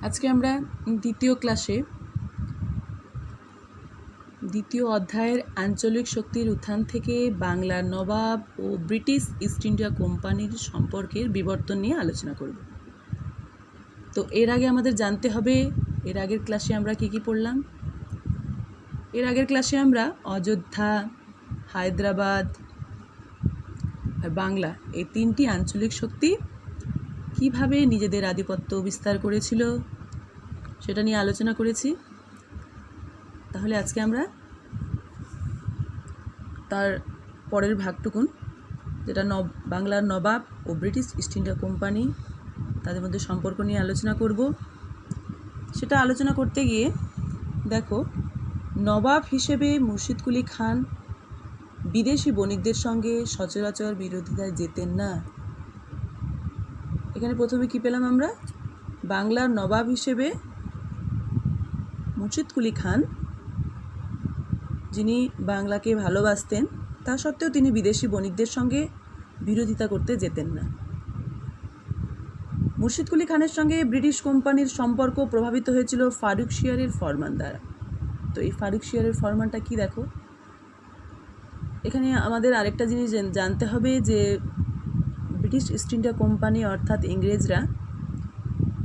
আজকে আমরা দ্বিতীয় ক্লাসে দ্বিতীয় অধ্যায়ের আঞ্চলিক শক্তির উত্থান থেকে বাংলার নবাব ও ব্রিটিশ ইস্ট ইন্ডিয়া কোম্পানির সম্পর্কের বিবর্তন নিয়ে আলোচনা করব। তো এর আগে আমাদের জানতে হবে এর আগের ক্লাসে আমরা কি কি পড়লাম। এর আগের ক্লাসে আমরা অযোধ্যা, হায়দ্রাবাদ আর বাংলা এই তিনটি আঞ্চলিক শক্তি কিভাবে নিজেদের আধিপত্য বিস্তার করেছিল সেটা নিয়ে আলোচনা করেছি। তাহলে আজকে আমরা তার পরের ভাগটুকুন, যেটা বাংলার নবাব ও ব্রিটিশ ইস্ট ইন্ডিয়া কোম্পানি তাদের মধ্যে সম্পর্ক নিয়ে আলোচনা করব। সেটা আলোচনা করতে গিয়ে দেখো, নবাব হিসেবে মুর্শিদ কুলি খান বিদেশি বণিকদের সঙ্গে সচরাচর বিরোধিতায় যেতেন না। এখানে প্রথমে কি পেলাম আমরা? বাংলার নবাব হিসেবে মুর্শিদ কুলি খান, যিনি বাংলাকে ভালোবাসতেন, তা সত্ত্বেও তিনি বিদেশি বণিকদের সঙ্গে বিরোধিতা করতে যেতেন না। মুর্শিদ কুলি খানের সঙ্গে ব্রিটিশ কোম্পানির সম্পর্ক প্রভাবিত হয়েছিল ফারুকশিয়ারের ফরমান দ্বারা। তো এই ফারুকশিয়ারের ফরমানটা কি দেখো, এখানে আমাদের আরেকটা জিনিস জানতে হবে যে ব্রিটিশ ইস্ট ইন্ডিয়া কোম্পানি অর্থাৎ ইংরেজরা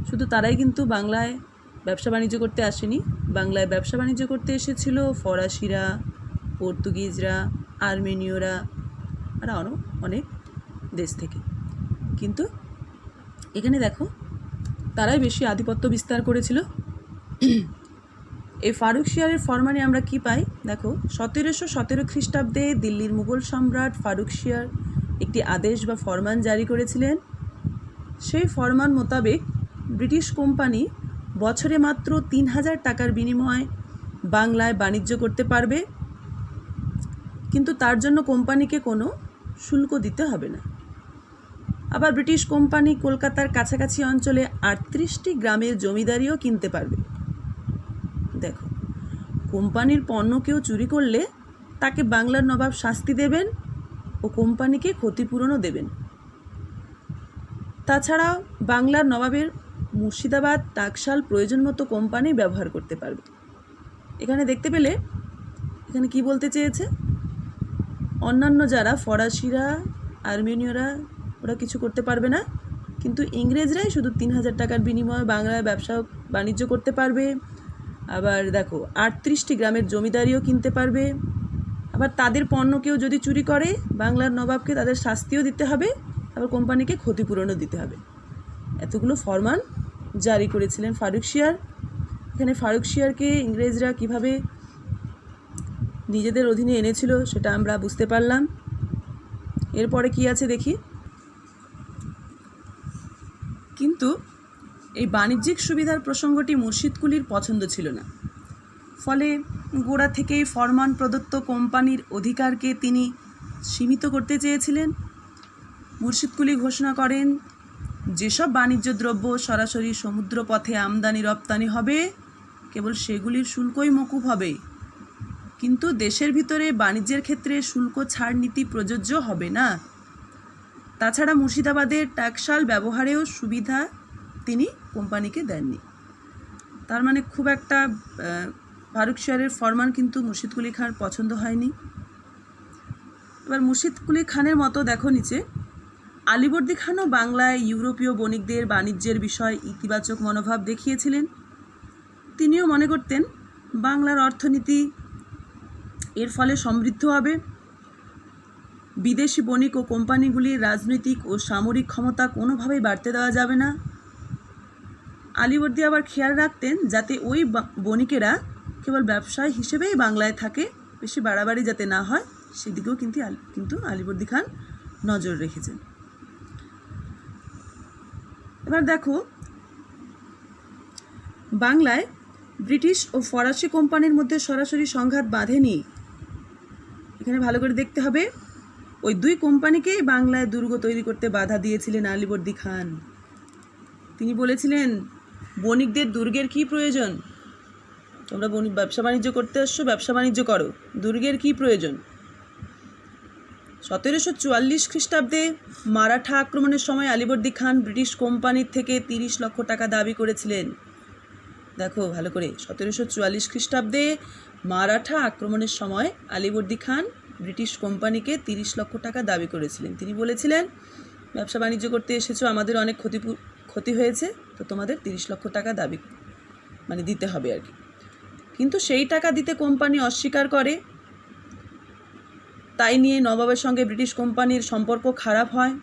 শুধু তারাই কিন্তু বাংলায় ব্যবসা বাণিজ্য করতে আসেনি। বাংলায় ব্যবসা বাণিজ্য করতে এসেছিল ফরাসিরা, পর্তুগিজরা, আর্মেনীয়রা আর আরও অনেক দেশ থেকে। কিন্তু এখানে দেখো, তারাই বেশি আধিপত্য বিস্তার করেছিল। এই ফারুকশিয়ারের ফরমানে আমরা কি পাই দেখো, 1717 খ্রিস্টাব্দে দিল্লির মুঘল সম্রাট ফারুকশিয়ার একটি আদেশ বা ফরমান জারি করেছিলেন। সেই ফরমান মোতাবেক ব্রিটিশ কোম্পানি বছরে মাত্র 3000 টাকার বিনিময়ে বাংলায় বাণিজ্য করতে পারবে, কিন্তু তার জন্য কোম্পানিকে কোনো শুল্ক দিতে হবে না। আবার ব্রিটিশ কোম্পানি কলকাতার কাছাকাছি অঞ্চলে 38টি গ্রামের জমিদারিও কিনতে পারবে। দেখো, কোম্পানির পণ্য কেউ চুরি করলে তাকে বাংলার নবাব শাস্তি দেবেন ও কোম্পানিকে ক্ষতিপূরণও দেবেন। তাছাড়াও বাংলার নবাবের মুর্শিদাবাদ, টাকশাল প্রয়োজন মতো কোম্পানি ব্যবহার করতে পারবে। এখানে দেখতে পেলে এখানে কি বলতে চেয়েছে, অন্যান্য যারা ফরাসিরা, আর্মেনীয়রা, ওরা কিছু করতে পারবে না, কিন্তু ইংরেজরাই শুধু 3000 টাকার বিনিময়ে বাংলায় ব্যবসা বাণিজ্য করতে পারবে। আবার দেখো, 38টি গ্রামের জমিদারিও কিনতে পারবে। আবার তাদের পণ্য কেউ যদি চুরি করে, বাংলার নবাবকে তাদের শাস্তিও দিতে হবে, আবার কোম্পানিকে ক্ষতিপূরণও দিতে হবে। এতগুলো ফরমান জারি করেছিলেন ফারুকশিয়ার। এখানে ফারুকশিয়ারকে ইংরেজরা কিভাবে নিজেদের অধীনে এনেছিল সেটা আমরা বুঝতে পারলাম। এরপরে কি আছে দেখি। কিন্তু এই বাণিজ্যিক সুবিধার প্রসঙ্গটি মুর্শিদ কুলির পছন্দ ছিল না। ফলে গোড়া থেকেই ফরমান প্রদত্ত কোম্পানির অধিকারকে তিনি সীমিত করতে চেয়েছিলেন। মুর্শিদ কুলি ঘোষণা করেন, যেসব বাণিজ্য দ্রব্য সরাসরি সমুদ্র পথে আমদানি রপ্তানি হবে, কেবল সেগুলির শুল্কই মকুব হবে, কিন্তু দেশের ভিতরে বাণিজ্যের ক্ষেত্রে শুল্ক ছাড় নীতি প্রযোজ্য হবে না। তাছাড়া মুর্শিদাবাদের টাকশাল ব্যবহারেও সুবিধা তিনি কোম্পানিকে দেননি। তার মানে খুব একটা ফারুকশিয়ারের ফরমান কিন্তু মুর্শিদ কুলি খান পছন্দ হয়নি। এবার মুর্শিদ কুলি খানের মতো দেখো নিচে, আলীবর্দী খানও বাংলায় ইউরোপীয় বণিকদের বাণিজ্যের বিষয়ে ইতিবাচক মনোভাব দেখিয়েছিলেন। তিনিও মনে করতেন বাংলার অর্থনীতি এর ফলে সমৃদ্ধ হবে। বিদেশি বণিক ও কোম্পানিগুলির রাজনৈতিক ও সামরিক ক্ষমতা কোনোভাবেই বাড়তে দেওয়া যাবে না। আলীবর্দী আবার খেয়াল রাখতেন যাতে ওই বণিকেরা কেবল ব্যবসায় হিসেবেই বাংলায় থাকে, বেশি বাড়াবাড়ি যাতে না হয়, সেদিকেও কিন্তু আলীবর্দী খান নজর রেখেছেন। এবার দেখো, বাংলায় ব্রিটিশ ও ফরাসি কোম্পানির মধ্যে সরাসরি সংঘাত বাঁধেনি। এখানে ভালো করে দেখতে হবে, ওই দুই কোম্পানিকেই বাংলায় দুর্গ তৈরি করতে বাধা দিয়েছিলেন আলীবর্দী খান। তিনি বলেছিলেন, বণিকদের দুর্গের কি প্রয়োজন? তোমরা ব্যবসা বাণিজ্য করতে আসছো, ব্যবসা বাণিজ্য করো, দুর্গের কি প্রয়োজন? 1744 খ্রিস্টাব্দে মারাঠা আক্রমণের সময় আলীবর্দী খান ব্রিটিশ কোম্পানির থেকে 30 লক্ষ টাকা দাবি করেছিলেন। দেখো ভালো করে, 1744 খ্রিস্টাব্দে মারাঠা আক্রমণের সময় আলীবর্দী খান ব্রিটিশ কোম্পানিকে 30 লক্ষ টাকা দাবি করেছিলেন। তিনি বলেছিলেন, ব্যবসা বাণিজ্য করতে এসেছো, আমাদের অনেক ক্ষতি হয়েছে, তো তোমাদের 30 লক্ষ টাকা দাবি দিতে হবে আর কি। কিন্তু সেই টাকা দিতে কোম্পানি অস্বীকার করে। তাই নিয়ে নবাবের সঙ্গে ব্রিটিশ কোম্পানির সম্পর্ক খারাপ হয়।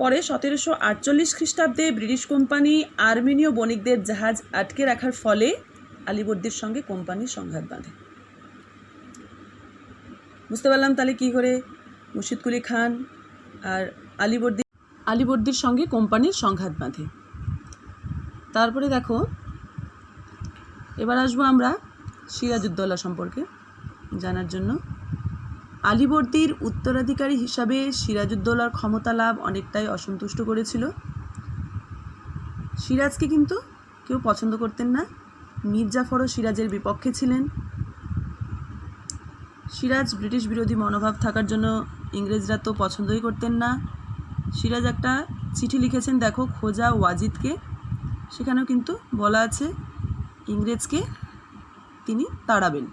পরে 1748 খ্রিস্টাব্দে ব্রিটিশ কোম্পানি আর্মেনীয় বণিকদের জাহাজ আটকে রাখার ফলে আলীবর্দীর সঙ্গে কোম্পানির সংঘাত বাঁধে। বুঝতে পারলাম তাহলে কী করে মুর্শিদকুলি খান আর আলীবর্দীর সঙ্গে কোম্পানির সংঘাত বাঁধে। তারপরে দেখো, এবার আসবো আমরা সিরাজউদ্দৌলা সম্পর্কে জানার জন্য। আলীবর্দীর উত্তরাধিকারী হিসাবে সিরাজউদ্দৌলার ক্ষমতা লাভ অনেকটাই অসন্তুষ্ট করেছিল। সিরাজকে কিন্তু কেউ পছন্দ করতেন না। মীর জাফরও সিরাজের বিপক্ষে ছিলেন। সিরাজ ব্রিটিশ বিরোধী মনোভাব থাকার জন্য ইংরেজরা তো পছন্দই করতেন না। সিরাজ একটা চিঠি লিখেছেন, দেখো, খোজা ওয়াজিদকে। সেখানেও কিন্তু বলা আছে ইংরেজকে তিনি তাড়াবেন।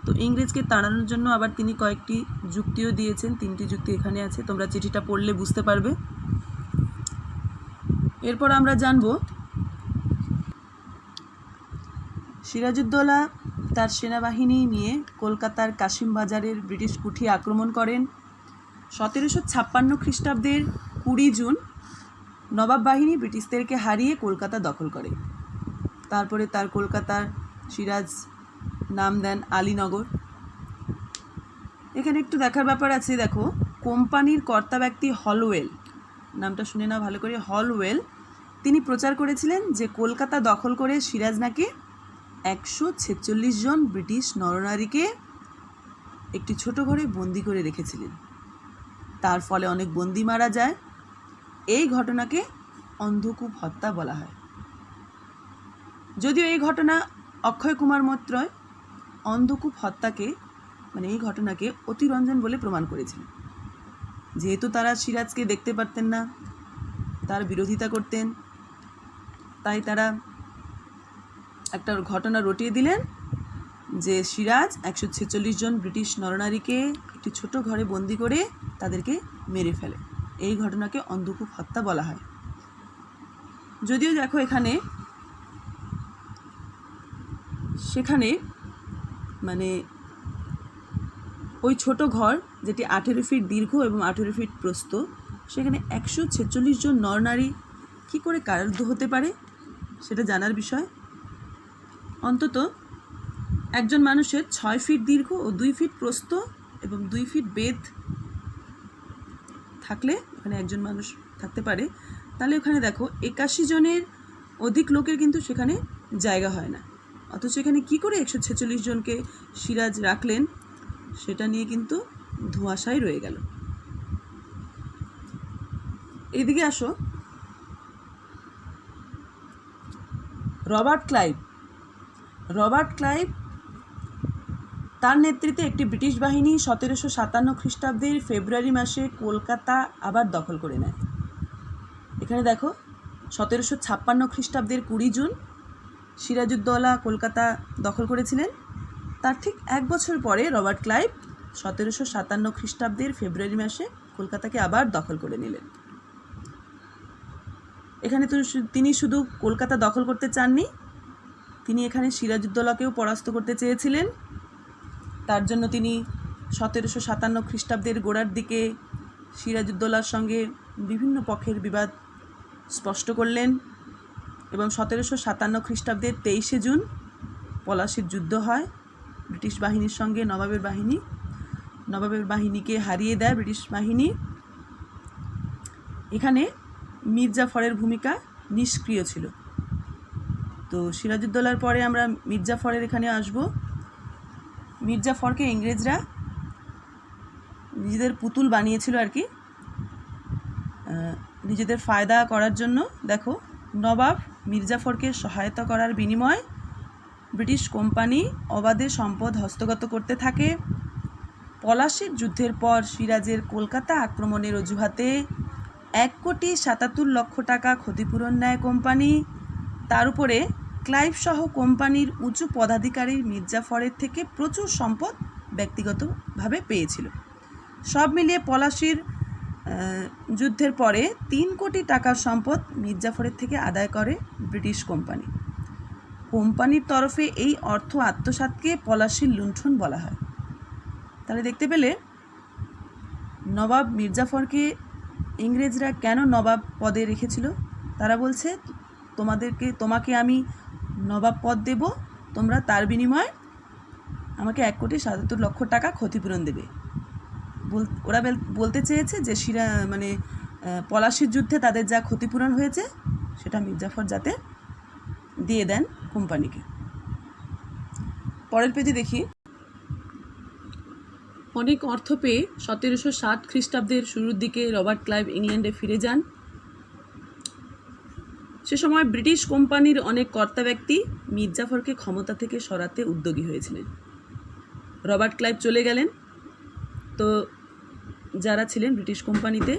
তো ইংরেজকে তাড়ানোর জন্য আবার তিনি কয়েকটি যুক্তিও দিয়েছেন। 3টি যুক্তি এখানে আছে, তোমরা চিঠিটা পড়লে বুঝতে পারবে। এরপর আমরা জানব সিরাজউদ্দৌলা তার সেনাবাহিনী নিয়ে কলকাতার কাশিমবাজারের ব্রিটিশ কুঠি আক্রমণ করেন। 1756 খ্রিস্টাব্দের 20 জুন নবাব বাহিনী ব্রিটিশদেরকে হারিয়ে কলকাতা দখল করে। তারপরে তার কলকাতার সিরাজ নাম দেন আলীনগর। এখানে একটু দেখার ব্যাপার আছে, দেখো, কোম্পানির কর্তা ব্যক্তি হলওয়েল, নামটা শুনে নাও ভালো করে। হলওয়েল তিনি প্রচার করেছিলেন যে কলকাতা দখল করে সিরাজ নাকি 146 জন ব্রিটিশ নরনারীকে একটি ছোট ঘরে বন্দি করে রেখেছিলেন। তার ফলে অনেক বন্দি মারা যায়। এই ঘটনাকে অন্ধকূপ হত্যা বলা হয়। যদিও এই ঘটনা অক্ষয় কুমার মৈত্র অন্ধকূপ হত্যাকে এই ঘটনাকে অতিরঞ্জন বলে প্রমাণ করেছিলেন। যেহেতু তারা সিরাজকে দেখতে পারতেন না, তার বিরোধিতা করতেন, তাই তারা একটা ঘটনা রটিয়ে দিলেন যে সিরাজ 146 জন ব্রিটিশ নরনারীকে একটি ছোট ঘরে বন্দি করে তাদেরকে মেরে ফেলে। এই ঘটনাকে অন্ধকূপ হত্যা বলা হয়। যদিও দেখো সেখানে ওই ছোট ঘর যেটি 18 ফিট দীর্ঘ এবং 18 ফিট প্রস্থ, সেখানে 146 জন নরনারী কী করে কারারুদ্ধ হতে পারে সেটা জানার বিষয়। অন্তত একজন মানুষের 6 ফিট দীর্ঘ ও 2 ফিট প্রস্থ এবং 2 ফিট বেধ থাকলে ওখানে একজন মানুষ থাকতে পারে। তাহলে ওখানে দেখো 81 জনের অধিক লোকের কিন্তু সেখানে জায়গা হয় না। অথচ এখানে কী করে 146 জনকে সিরাজ রাখলেন সেটা নিয়ে কিন্তু ধোঁয়াশাই রয়ে গেল। এদিকে আসো, রবার্ট ক্লাইভ তার নেতৃত্বে একটি ব্রিটিশ বাহিনী 1757 খ্রিস্টাব্দের ফেব্রুয়ারি মাসে কলকাতা আবার দখল করে নেয়। এখানে দেখো 1756 খ্রিস্টাব্দের 20 জুন সিরাজউদ্দৌলা কলকাতা দখল করেছিলেন। তার ঠিক 1 বছর পরে রবার্ট ক্লাইভ 1757 খ্রিস্টাব্দের ফেব্রুয়ারি মাসে কলকাতাকে আবার দখল করে নিলেন। এখানে তো তিনি শুধু কলকাতা দখল করতে চাননি, তিনি এখানে সিরাজউদ্দৌলাকেও পরাস্ত করতে চেয়েছিলেন। তার জন্য তিনি 1757 খ্রিস্টাব্দের গোড়ার দিকে সিরাজউদ্দৌলার সঙ্গে বিভিন্ন পক্ষের বিবাদ স্পষ্ট করলেন এবং 1757 খ্রিস্টাব্দের 23 জুন পলাশীর যুদ্ধ হয় ব্রিটিশ বাহিনীর সঙ্গে। নবাবের বাহিনীকে হারিয়ে দেয় ব্রিটিশ বাহিনী। এখানে মীর জাফরের ভূমিকা নিষ্ক্রিয় ছিল। তো সিরাজউদ্দৌলার পরে আমরা মীর জাফরের এখানে আসব। মীর জাফরকে ইংরেজরা নিজেদের পুতুল বানিয়েছিল আর কি, নিজেদের ফায়দা করার জন্য। দেখো, নবাব মীর জাফরকে সহায়তা করার বিনিময়ে ব্রিটিশ কোম্পানি অবাধে সম্পদ হস্তগত করতে থাকে। পলাশীর যুদ্ধের পর সিরাজের কলকাতা আক্রমণের অজুহাতে 1,77,00,000 টাকা ক্ষতিপূরণ নেয় কোম্পানি। তার উপরে ক্লাইভ সহ কোম্পানির উঁচু পদাধিকারী মির্জাফরের থেকে প্রচুর সম্পদ ব্যক্তিগতভাবে পেয়েছিল। সব মিলিয়ে পলাশির যুদ্ধের পরে 3 কোটি টাকার সম্পদ মির্জাফরের থেকে আদায় করে ব্রিটিশ কোম্পানি। কোম্পানির তরফে এই অর্থ আত্মসাৎকে পলাশির লুণ্ঠন বলা হয়। তাহলে দেখতে পেলে নবাব মির্জাফরকে ইংরেজরা কেন নবাব পদে রেখেছিল। তারা বলছে তোমাকে আমি নবাব পদ দেব, তোমরা তার বিনিময়ে আমাকে 1,77,00,000 টাকা ক্ষতিপূরণ দেবে। ওরা বলতে চেয়েছে যে পলাশির যুদ্ধে তাদের যা ক্ষতিপূরণ হয়েছে সেটা মির্জাফর যাতে দিয়ে দেন কোম্পানিকে। পরের পেজে দেখি, অনেক অর্থ পেয়ে 1760 খ্রিস্টাব্দের শুরুর দিকে রবার্ট ক্লাইভ ইংল্যান্ডে ফিরে যান। সে সময় ব্রিটিশ কোম্পানির অনেক কর্তা ব্যক্তি মির্জাফরকে ক্ষমতা থেকে সরাতে উদ্যোগী হয়েছিলেন। রবার্ট ক্লাইভ চলে গেলেন, তো যারা ছিলেন ব্রিটিশ কোম্পানিতে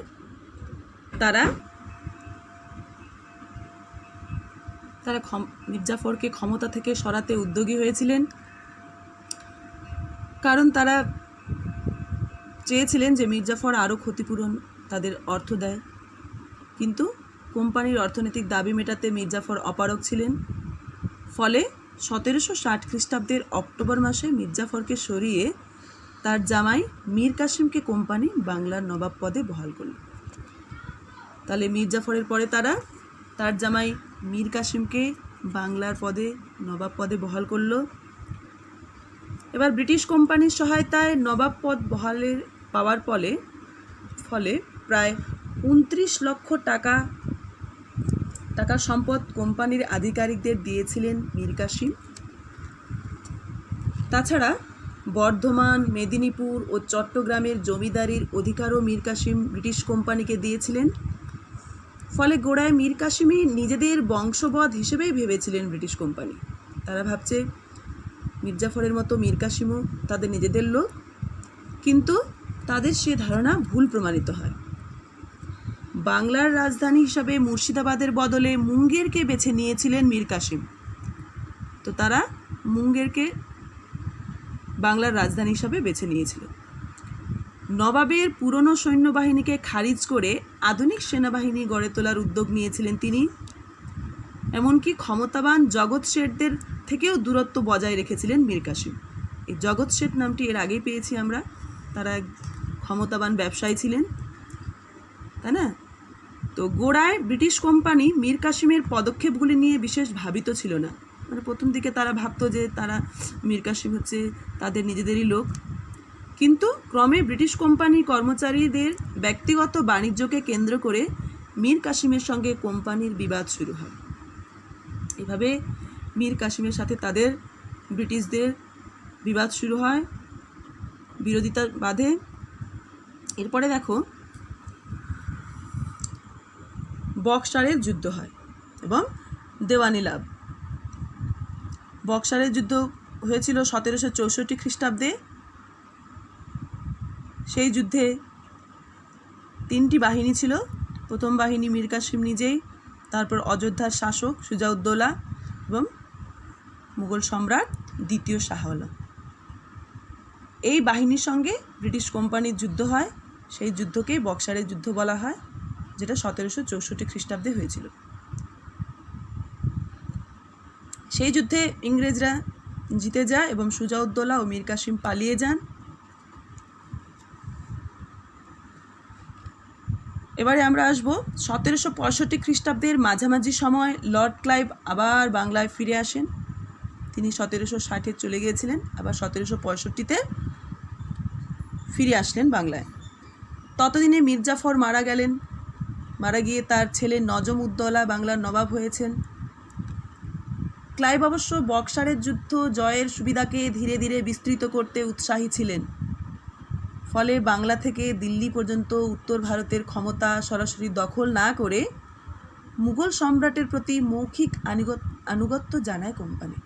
তারা মির্জাফরকে ক্ষমতা থেকে সরাতে উদ্যোগী হয়েছিলেন, কারণ তারা চেয়েছিলেন যে মির্জাফর আরও ক্ষতিপূরণ তাদের অর্থ দেয়। কিন্তু কোম্পানির অর্থনৈতিক দাবি মেটাতে মির্জাফর অপারগ ছিলেন। ফলে 1760 খ্রিস্টাব্দের অক্টোবর মাসে মির্জাফরকে সরিয়ে তার জামাই মীর কাসিমকে কোম্পানি বাংলার নবাব পদে বহাল করল। তাহলে মির্জাফরের পরে তার জামাই মীর কাসিমকে বাংলার নবাব পদে বহাল করল। এবার ব্রিটিশ কোম্পানির সহায়তায় নবাব পদ বহালের পাওয়ার ফলে প্রায় 29 লক্ষ টাকা সম্পদ কোম্পানির আধিকারিকদের দিয়েছিলেন মীর কাসিম। তাছাড়া বর্ধমান, মেদিনীপুর ও চট্টগ্রামের জমিদারির অধিকারও মীর কাসিম ব্রিটিশ কোম্পানিকে দিয়েছিলেন। ফলে গোড়ায় মীর কাসিমই নিজেদের বংশবধ হিসেবেই ভেবেছিলেন ব্রিটিশ কোম্পানি। তারা ভাবছে মির্জাফরের মতো মীর কাসিমও তাদের নিজেদের লোক, কিন্তু তাদের সে ধারণা ভুল প্রমাণিত হয়। বাংলার রাজধানী হিসাবে মুর্শিদাবাদের বদলে মুঙ্গেরকে বেছে নিয়েছিলেন মীর কাসিম। তো তারা মুঙ্গেরকে বাংলার রাজধানী হিসাবে বেছে নিয়েছিল। নবাবের পুরনো সৈন্যবাহিনীকে খারিজ করে আধুনিক সেনাবাহিনী গড়ে তোলার উদ্যোগ নিয়েছিলেন তিনি। এমনকি ক্ষমতাবান জগৎ শেঠদের থেকেও দূরত্ব বজায় রেখেছিলেন মীর কাসিম। এই জগৎ শেঠ নামটি এর আগেই পেয়েছি আমরা, তারা ক্ষমতাবান ব্যবসায়ী ছিলেন, তাই না? তো গোড়ায় ব্রিটিশ কোম্পানি মীর কাসিমের পদক্ষেপগুলি নিয়ে বিশেষ ভাবিত ছিল না। প্রথম দিকে তারা ভাবতো যে মীর কাসিম হচ্ছে তাদের নিজেদেরই লোক, কিন্তু ক্রমে ব্রিটিশ কোম্পানির কর্মচারীদের ব্যক্তিগত বাণিজ্যকে কেন্দ্র করে মীর কাসিমের সঙ্গে কোম্পানির বিবাদ শুরু হয়। এভাবে মীর কাসিমের সাথে তাদের ব্রিটিশদের বিবাদ শুরু হয়, বিরোধিতা বাধে। এরপরে দেখো, বক্সারের যুদ্ধ হয় এবং দেওয়ানি লাভ। বক্সারের যুদ্ধ হয়েছিল 1764 খ্রিস্টাব্দে। সেই যুদ্ধে 3টি বাহিনী ছিল। প্রথম বাহিনী মীর কাসিম নিজেই, তারপর অযোধ্যার শাসক সুজাউদ্দৌলা এবং মুঘল সম্রাট দ্বিতীয় শাহ আলম। এই বাহিনীর সঙ্গে ব্রিটিশ কোম্পানির যুদ্ধ হয়। সেই যুদ্ধকেই বক্সারের যুদ্ধ বলা হয়, যেটা 1764 খ্রিস্টাব্দে হয়েছিল। সেই যুদ্ধে ইংরেজরা জিতে যায় এবং সুজাউদ্দৌলা ও মীর কাসিম পালিয়ে যান। এবারে আমরা আসব 1765 খ্রিস্টাব্দের মাঝামাঝি সময় লর্ড ক্লাইভ আবার বাংলায় ফিরে আসেন। তিনি 1760-এ চলে গিয়েছিলেন, আবার 1765-তে ফিরে আসলেন বাংলায়। ততদিনে মির্জাফর মারা গিয়ে তার ছেলে নজম উদ্দৌলা বাংলার নবাব হয়েছেন। ক্লাইভ অবশ্য বক্সারের যুদ্ধ জয়ের সুবিধাকে ধীরে ধীরে বিস্তৃত করতে উৎসাহী ছিলেন। ফলে বাংলা থেকে দিল্লি পর্যন্ত উত্তর ভারতের ক্ষমতা সরাসরি দখল না করে মুঘল সম্রাটের প্রতি মৌখিক আনুগত্য জানায় কোম্পানি।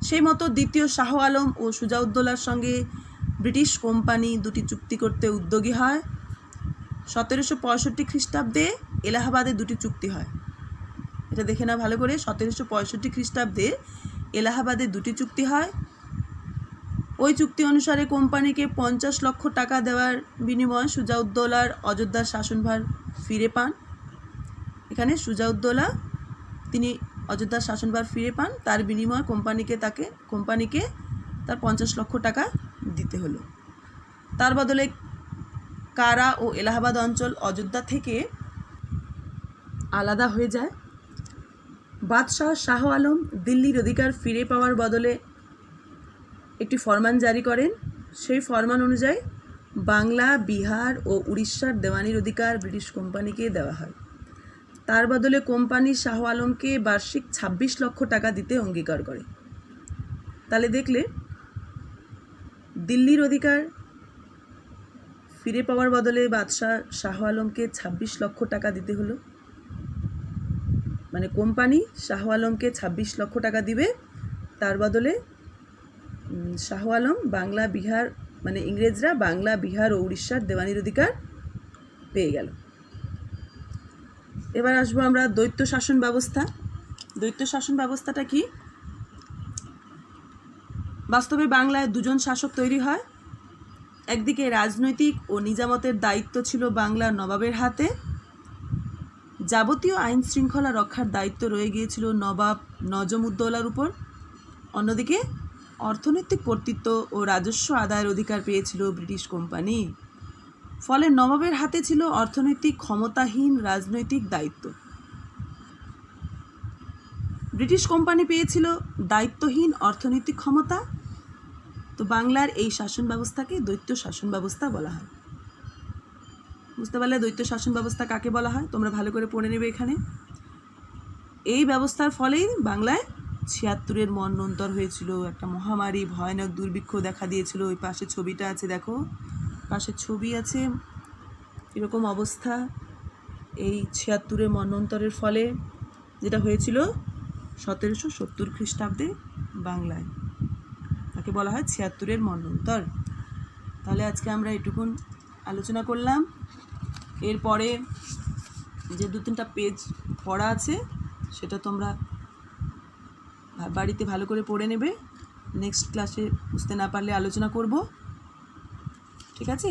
সেই মতো দ্বিতীয় শাহ আলম ও সুজাউদ্দৌলার সঙ্গে ব্রিটিশ কোম্পানি দুটি চুক্তি করতে উদ্যোগী হয়। 1765 খ্রিস্টাব্দে এলাহাবাদে দুটি চুক্তি হয়। এটা দেখে না ভালো করে। 1765 খ্রিস্টাব্দে এলাহাবাদে দুটি চুক্তি হয়। ওই চুক্তি অনুসারে কোম্পানিকে 50 লক্ষ টাকা দেওয়ার বিনিময়ে সুজাউদ্দৌলার অযোধ্যার শাসনভার ফিরে পান। এখানে সুজাউদ্দৌলা তিনি অযোধ্যার শাসনভার ফিরে পান, তার বিনিময়ে কোম্পানিকে তার 50 লক্ষ টাকা দিতে হলো। তার বদলে কারা ও এলাহাবাদ অঞ্চল অযোধ্যা থেকে আলাদা হয়ে যায়। বাদশাহ শাহ আলম দিল্লির অধিকার ফিরে পাওয়ার বদলে একটি ফরমান জারি করেন। সেই ফরমান অনুযায়ী বাংলা, বিহার ও উড়িষ্যার দেওয়ানির অধিকার ব্রিটিশ কোম্পানিকে দেওয়া হয়। তার বদলে কোম্পানি শাহ আলমকে বার্ষিক 26 লক্ষ টাকা দিতে অঙ্গীকার করে। তাহলে দেখলে দিল্লির অধিকার ফিরে পাওয়ার বদলে বাদশাহ শাহ আলমকে 26 লক্ষ টাকা দিতে হলো। মানে কোম্পানি শাহ আলমকে 26 লক্ষ টাকা দিবে, তার বদলে শাহ আলম বাংলা, বিহার, মানে ইংরেজরা বাংলা, বিহার ও উড়িষ্যার দেওয়ানির অধিকার পেয়ে গেল। এবার আসবো আমরা দ্বৈত শাসন ব্যবস্থা। দ্বৈত শাসন ব্যবস্থাটা কি? বাস্তবে বাংলায় দুজন শাসক তৈরি হয়। একদিকে রাজনৈতিক ও নিজামতের দায়িত্ব ছিল বাংলার নবাবের হাতে। যাবতীয় আইন শৃঙ্খলা রক্ষার দায়িত্ব রয়ে গিয়েছিল নবাব নজম-উদ-দৌলার উপর। অন্যদিকে অর্থনৈতিক কর্তৃত্ব ও রাজস্ব আদায়ের অধিকার পেয়েছিল ব্রিটিশ কোম্পানি। ফলে নবাবের হাতে ছিল অর্থনৈতিক ক্ষমতাহীন রাজনৈতিক দায়িত্ব। ব্রিটিশ কোম্পানি পেয়েছিল দায়িত্বহীন অর্থনৈতিক ক্ষমতা। তো বাংলার এই শাসন ব্যবস্থাকে দ্বৈত শাসন ব্যবস্থা বলা হয়। বুঝতে পারলে দ্বৈত শাসন ব্যবস্থা কাকে বলা হয়? তোমরা ভালো করে পড়ে নেবে এখানে। এই ব্যবস্থার ফলেই বাংলায় 76-এর মন্বন্তর হয়েছিল। একটা মহামারী, ভয়ানক দুর্ভিক্ষ দেখা দিয়েছিল। ওই পাশে ছবিটা আছে, দেখো পাশে ছবি আছে, এরকম অবস্থা। এই 76-এর মন্বন্তরের ফলে যেটা হয়েছিল 1770 খ্রিস্টাব্দে বাংলায়, তাকে বলা হয় 76-এর মন্বন্তর। তাহলে আজকে আমরা এটুকুন আলোচনা করলাম। এরপরে যে 2-3টা পেজ পড়া আছে সেটা তোমরা বাড়িতে ভালো করে পড়ে নেবে। নেক্সট ক্লাসে বুঝতে না পারলে আলোচনা করব, ঠিক আছে?